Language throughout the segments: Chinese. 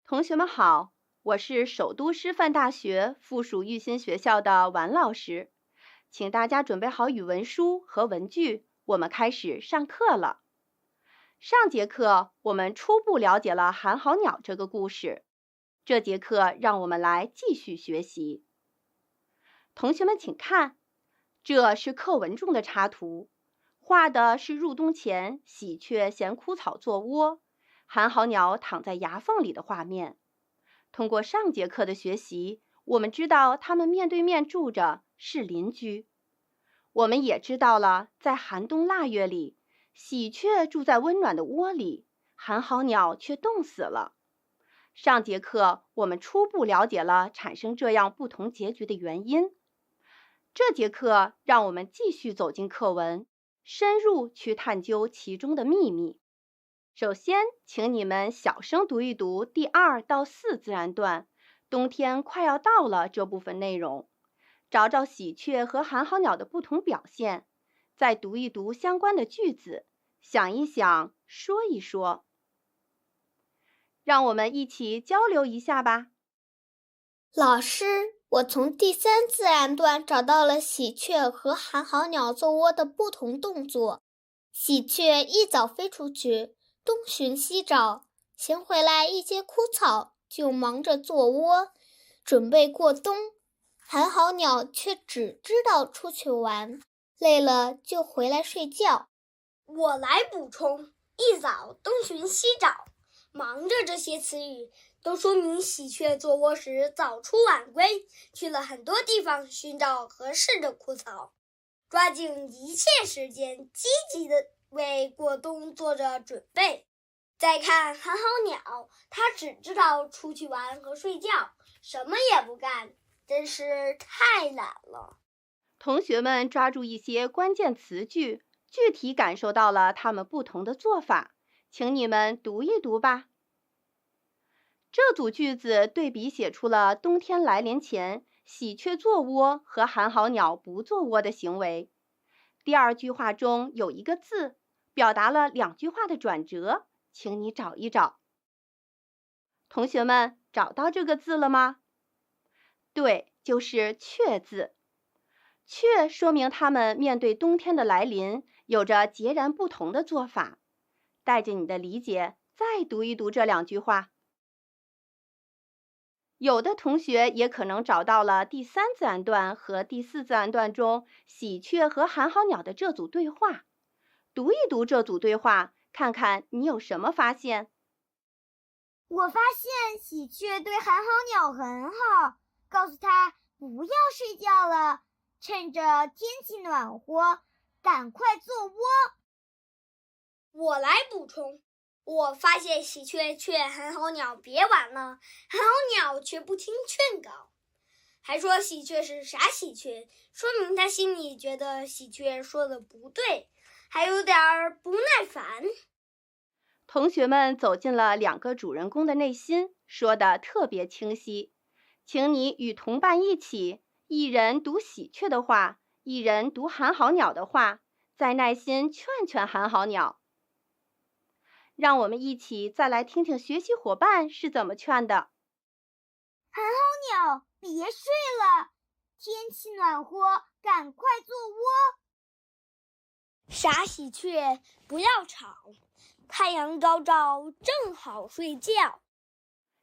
同学们好，我是首都师范大学附属育新学校的王老师，请大家准备好语文书和文具，我们开始上课了。上节课我们初步了解了寒号鸟这个故事，这节课让我们来继续学习。同学们请看，这是课文中的插图，画的是入冬前喜鹊衔枯草做窝，寒号鸟躺在牙缝里的画面。通过上节课的学习，我们知道它们面对面住着，是邻居。我们也知道了，在寒冬腊月里，喜鹊住在温暖的窝里，寒号鸟却冻死了。上节课我们初步了解了产生这样不同结局的原因。这节课让我们继续走进课文，深入去探究其中的秘密。首先，请你们小声读一读第2到4自然段，冬天快要到了这部分内容，找找喜鹊和寒号鸟的不同表现，再读一读相关的句子，想一想，说一说。让我们一起交流一下吧。老师，我从第3自然段找到了喜鹊和寒号鸟做窝的不同动作。喜鹊一早飞出去，东寻西找，衔回来一些枯草，就忙着做窝，准备过冬。寒号鸟却只知道出去玩，累了就回来睡觉。我来补充，一早东寻西找，忙着这些词语都说明喜鹊做窝时早出晚归，去了很多地方寻找合适的枯草，抓紧一切时间，积极地为过冬做着准备。再看寒号鸟，它只知道出去玩和睡觉，什么也不干，真是太懒了。同学们抓住一些关键词句，具体感受到了它们不同的做法，请你们读一读吧。这组句子对比写出了冬天来临前喜鹊做窝和寒号鸟不做窝的行为。第2句话中有一个字，表达了2句话的转折，请你找一找。同学们找到这个字了吗？对，就是鹊字。鹊说明它们面对冬天的来临，有着截然不同的做法。带着你的理解，再读一读这2句话。有的同学也可能找到了第3自然段和第4自然段中喜鹊和寒号鸟的这组对话。读一读这组对话，看看你有什么发现。我发现喜鹊对寒号鸟很好，告诉它不要睡觉了，趁着天气暖和，赶快做窝。我来补充，我发现喜鹊劝寒号鸟别玩了，寒号鸟却不听劝告，还说喜鹊是傻喜鹊，说明他心里觉得喜鹊说的不对，还有点不耐烦。同学们走进了2个主人公的内心，说得特别清晰。请你与同伴一起，一人读喜鹊的话，一人读寒号鸟的话，再耐心劝劝寒号鸟。让我们一起再来听听学习伙伴是怎么劝的。寒号鸟，别睡了，天气暖和，赶快做窝。傻喜鹊，不要吵，太阳高照，正好睡觉。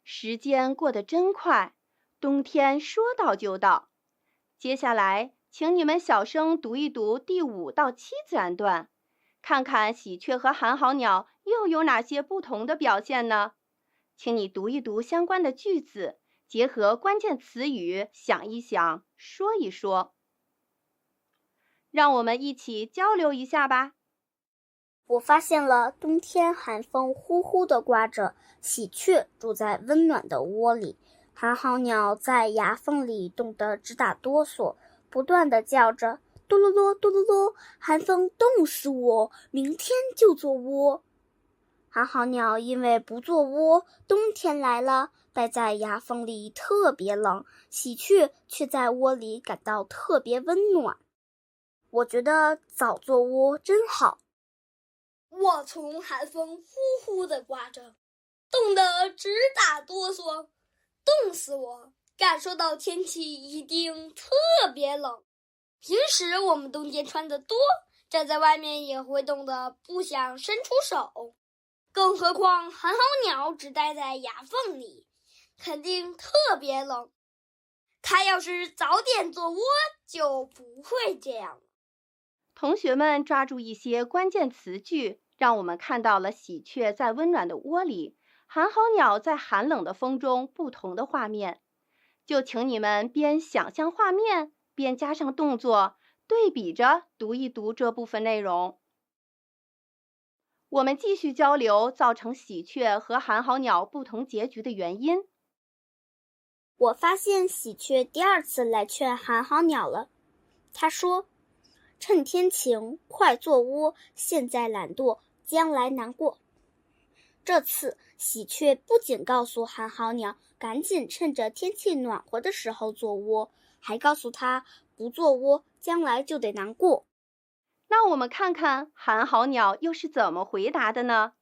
时间过得真快，冬天说到就到。接下来，请你们小声读一读第5到7自然段，看看喜鹊和寒号鸟又有哪些不同的表现呢？请你读一读相关的句子，结合关键词语想一想，说一说。让我们一起交流一下吧。我发现了冬天寒风呼呼地刮着，喜鹊住在温暖的窝里，寒号鸟在牙缝里冻得直打哆嗦，不断地叫着嘟噜噜嘟噜噜，寒风冻死我，明天就做窝。寒号鸟因为不做窝，冬天来了，待在牙缝里特别冷，喜鹊却在窝里感到特别温暖。我觉得早做窝真好。我从寒风呼呼地刮着，冻得直打哆嗦，冻死我！感受到天气一定特别冷。平时我们冬天穿得多，站在外面也会冻得不想伸出手，更何况寒号鸟只待在牙缝里，肯定特别冷。它要是早点做窝，就不会这样了。同学们抓住一些关键词句，让我们看到了喜鹊在温暖的窝里，寒号鸟在寒冷的风中不同的画面。就请你们边想象画面，边加上动作，对比着读一读这部分内容。我们继续交流造成喜鹊和寒号鸟不同结局的原因。我发现喜鹊第二次来劝寒号鸟了。他说：“趁天晴，快做窝，现在懒惰，将来难过。”这次喜鹊不仅告诉寒号鸟赶紧趁着天气暖和的时候做窝，还告诉他不做窝，将来就得难过。那我们看看寒号鸟又是怎么回答的呢？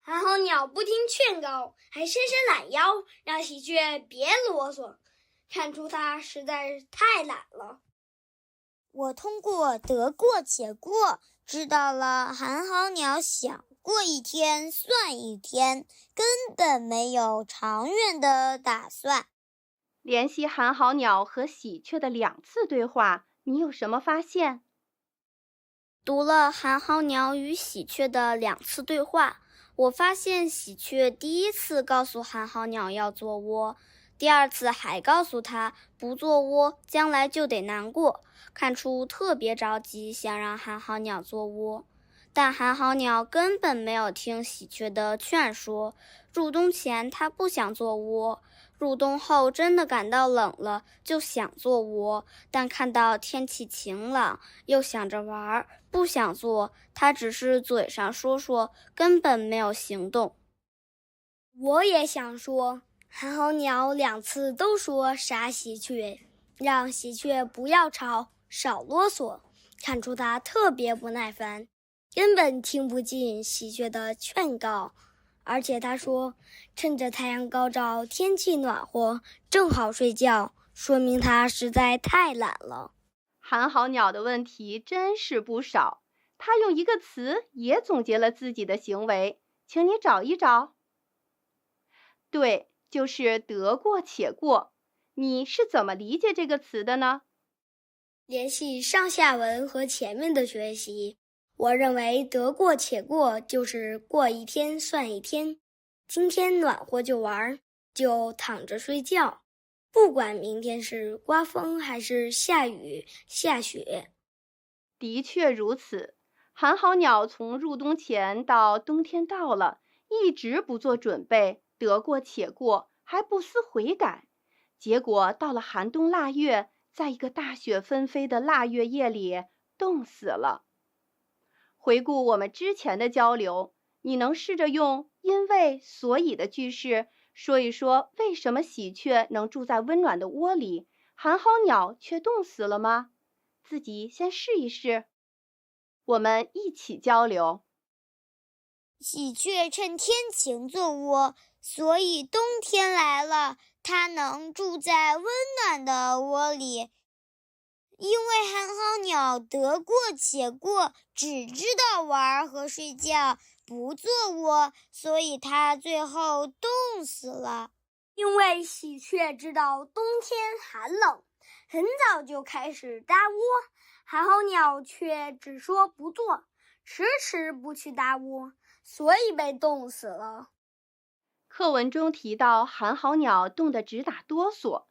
寒号鸟不听劝告，还伸伸懒腰，让喜鹊别啰嗦，看出它实在是太懒了。我通过得过且过，知道了寒号鸟想过一天算一天，根本没有长远的打算。联系寒号鸟和喜鹊的2次对话，你有什么发现？读了寒号鸟与喜鹊的2次对话，我发现喜鹊第一次告诉寒号鸟要做窝，第2次还告诉他不做窝，将来就得难过，看出特别着急，想让寒号鸟做窝。但寒号鸟根本没有听喜鹊的劝说，入冬前它不想做窝，入冬后真的感到冷了，就想做窝，但看到天气晴朗，又想着玩，不想做，它只是嘴上说说，根本没有行动。我也想说，寒号鸟2次都说傻喜鹊，让喜鹊不要吵，少啰嗦，看出它特别不耐烦，根本听不进喜鹊的劝告。而且他说，趁着太阳高照，天气暖和，正好睡觉，说明他实在太懒了。寒号鸟的问题真是不少，他用一个词也总结了自己的行为，请你找一找。对，就是得过且过。你是怎么理解这个词的呢？联系上下文和前面的学习，我认为得过且过就是过一天算一天，今天暖和就玩，就躺着睡觉，不管明天是刮风还是下雨下雪。的确如此，寒号鸟从入冬前到冬天到了，一直不做准备，得过且过，还不思悔改，结果到了寒冬腊月，在一个大雪纷飞的腊月夜里冻死了。回顾我们之前的交流，你能试着用因为所以的句式说一说为什么喜鹊能住在温暖的窝里，寒号鸟却冻死了吗？自己先试一试。我们一起交流。喜鹊趁天晴做窝，所以冬天来了，它能住在温暖的窝里。因为寒号鸟得过且过，只知道玩和睡觉，不做窝，所以它最后冻死了。因为喜鹊知道冬天寒冷，很早就开始搭窝，寒号鸟却只说不做，迟迟不去搭窝，所以被冻死了。课文中提到寒号鸟冻得直打哆嗦，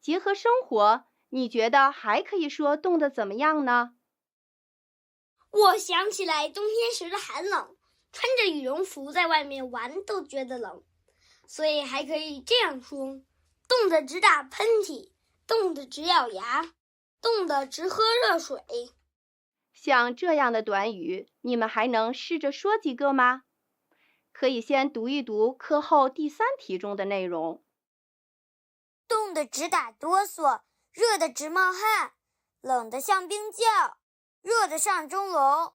结合生活，你觉得还可以说冻得怎么样呢？我想起来冬天时的寒冷，穿着羽绒服在外面玩都觉得冷，所以还可以这样说：冻得直打喷嚏，冻得直咬牙，冻得直喝热水。像这样的短语，你们还能试着说几个吗？可以先读一读课后第3题中的内容。冻得直打哆嗦，热得直冒汗，冷得像冰窖，热得上钟楼。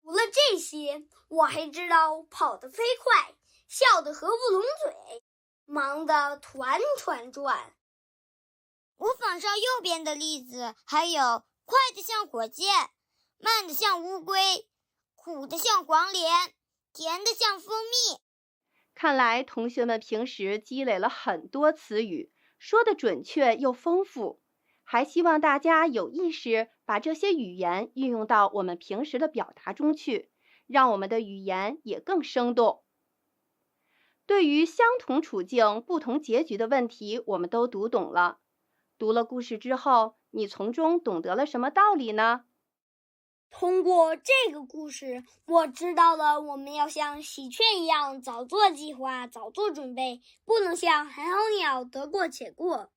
除了这些，我还知道跑得飞快，笑得合不拢嘴，忙得团团转。我仿照右边的例子，还有快得像火箭，慢得像乌龟，苦得像黄连，甜得像蜂蜜。看来同学们平时积累了很多词语，说得准确又丰富，还希望大家有意识把这些语言运用到我们平时的表达中去，让我们的语言也更生动。对于相同处境、不同结局的问题，我们都读懂了。读了故事之后，你从中懂得了什么道理呢？通过这个故事，我知道了我们要像喜鹊一样早做计划、早做准备，不能像寒号鸟得过且过。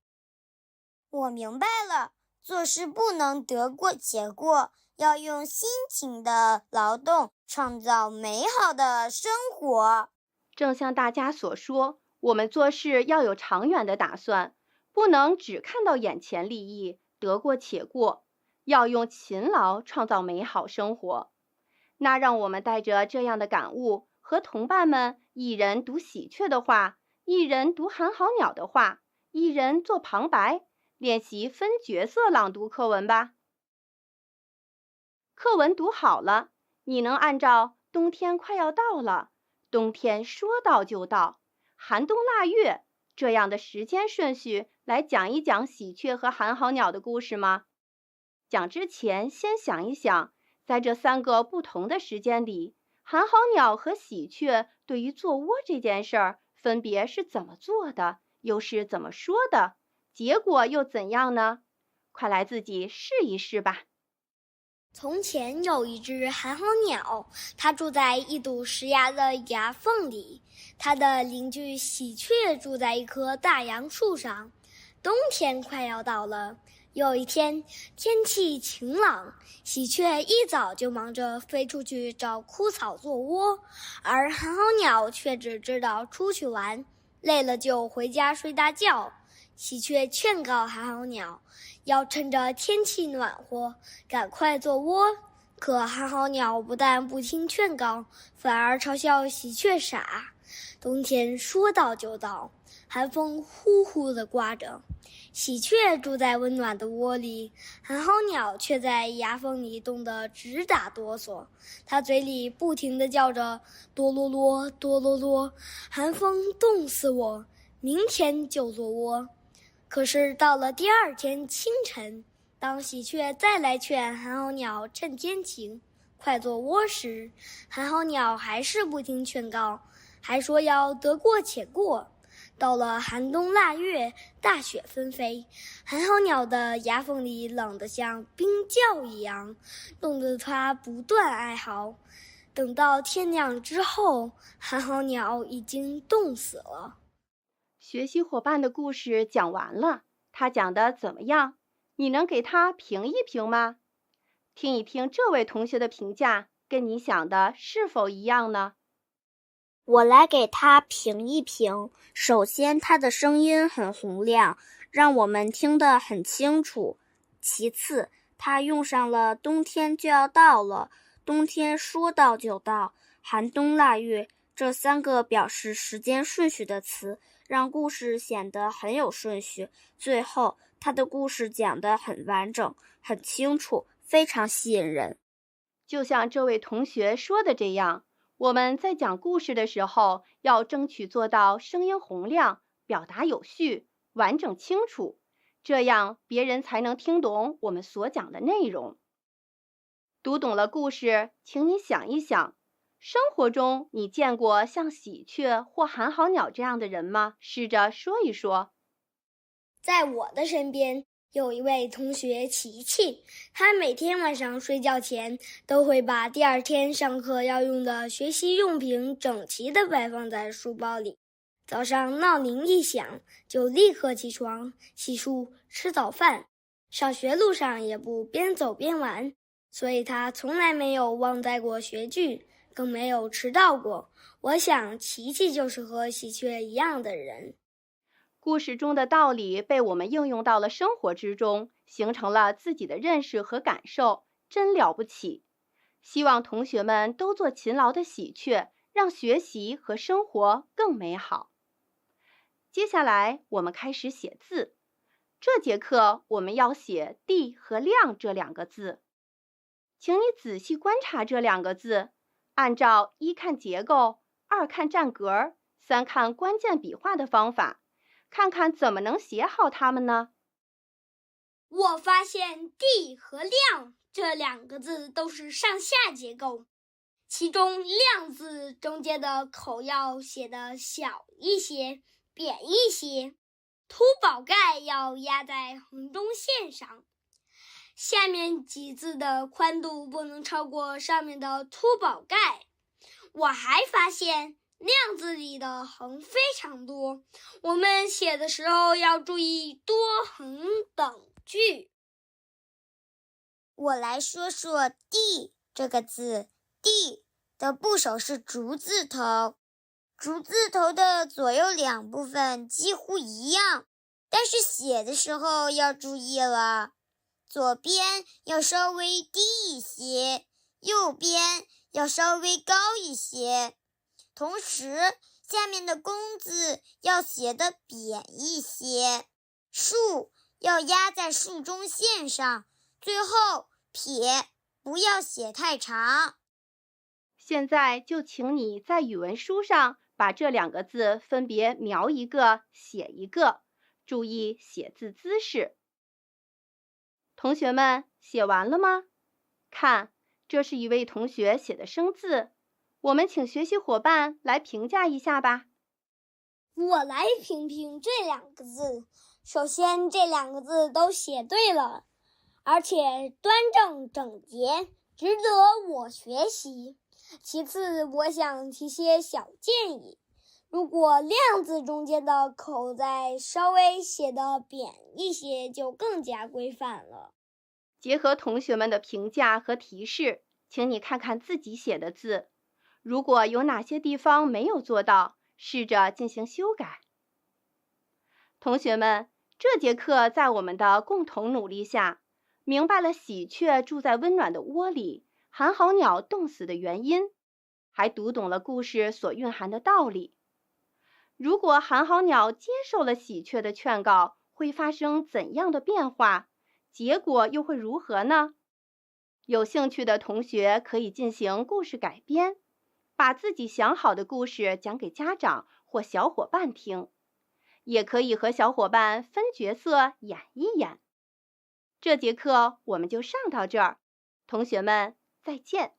我明白了，做事不能得过且过，要用辛勤的劳动创造美好的生活。正像大家所说，我们做事要有长远的打算，不能只看到眼前利益，得过且过，要用勤劳创造美好生活。那让我们带着这样的感悟，和同伴们一人读喜鹊的话，一人读寒号鸟的话，一人做旁白，练习分角色朗读课文吧。课文读好了，你能按照冬天快要到了，冬天说到就到，寒冬腊月这样的时间顺序来讲一讲喜鹊和寒号鸟的故事吗？讲之前先想一想，在这3个不同的时间里，寒号鸟和喜鹊对于做窝这件事儿分别是怎么做的，又是怎么说的，结果又怎样呢？快来自己试一试吧。从前有一只寒号鸟，它住在一堵石崖的崖缝里。它的邻居喜鹊住在一棵大杨树上。冬天快要到了，有一天天气晴朗，喜鹊一早就忙着飞出去找枯草做窝，而寒号鸟却只知道出去玩，累了就回家睡大觉。喜鹊劝告寒号鸟，要趁着天气暖和，赶快做窝。可寒号鸟不但不听劝告，反而嘲笑喜鹊傻。冬天说到就到，寒风呼呼地刮着。喜鹊住在温暖的窝里，寒号鸟却在崖缝里冻得直打哆嗦。它嘴里不停地叫着多罗罗，多罗罗，寒风冻死我，明天就做窝。可是到了第2天清晨，当喜鹊再来劝寒号鸟趁天晴快做窝时，寒号鸟还是不听劝告，还说要得过且过。到了寒冬腊月，大雪纷飞，寒号鸟的崖缝里冷得像冰窖一样，冻得它不断哀嚎。等到天亮之后，寒号鸟已经冻死了。学习伙伴的故事讲完了，他讲得怎么样？你能给他评一评吗？听一听这位同学的评价，跟你想的是否一样呢？我来给他评一评。首先，他的声音很洪亮，让我们听得很清楚。其次，他用上了冬天就要到了，冬天说到就到，寒冬腊月这3个表示时间顺序的词，让故事显得很有顺序。最后，他的故事讲得很完整，很清楚，非常吸引人。就像这位同学说的这样，我们在讲故事的时候，要争取做到声音洪亮，表达有序，完整清楚，这样别人才能听懂我们所讲的内容。读懂了故事，请你想一想，生活中你见过像喜鹊或寒号鸟这样的人吗？试着说一说。在我的身边有一位同学琪琪，他每天晚上睡觉前都会把第2天上课要用的学习用品整齐地摆放在书包里。早上闹铃一响，就立刻起床、洗漱、吃早饭。上学路上也不边走边玩，所以他从来没有忘带过学具，更没有迟到过。我想琪琪就是和喜鹊一样的人。故事中的道理被我们应用到了生活之中，形成了自己的认识和感受，真了不起。希望同学们都做勤劳的喜鹊，让学习和生活更美好。接下来我们开始写字。这节课我们要写地和亮这2个字。请你仔细观察这2个字，按照1看结构、2看占格、3看关键笔画的方法，看看怎么能写好它们呢？我发现地和亮这2个字都是上下结构，其中亮字中间的口要写得小一些，扁一些，凸宝盖要压在横中线上，下面几字的宽度不能超过上面的凸宝盖。我还发现亮字里的横非常多，我们写的时候要注意多横等句。我来说说地这个字，地的部首是竹字头，竹字头的左右2部分几乎一样，但是写的时候要注意了，左边要稍微低一些，右边要稍微高一些，同时下面的工字要写得扁一些，竖要压在竖中线上，最后撇不要写太长。现在就请你在语文书上把这2个字分别描一个，写一个，注意写字姿势。同学们写完了吗？看，这是一位同学写的生字，我们请学习伙伴来评价一下吧。我来评评这2个字。首先，这2个字都写对了，而且端正整洁，值得我学习。其次，我想提些小建议。如果亮字中间的口再稍微写得扁一些，就更加规范了。结合同学们的评价和提示，请你看看自己写的字，如果有哪些地方没有做到，试着进行修改。同学们，这节课在我们的共同努力下，明白了喜鹊住在温暖的窝里，寒号鸟冻死的原因，还读懂了故事所蕴含的道理。如果寒号鸟接受了喜鹊的劝告，会发生怎样的变化？结果又会如何呢？有兴趣的同学可以进行故事改编，把自己想好的故事讲给家长或小伙伴听，也可以和小伙伴分角色演一演。这节课我们就上到这儿，同学们再见。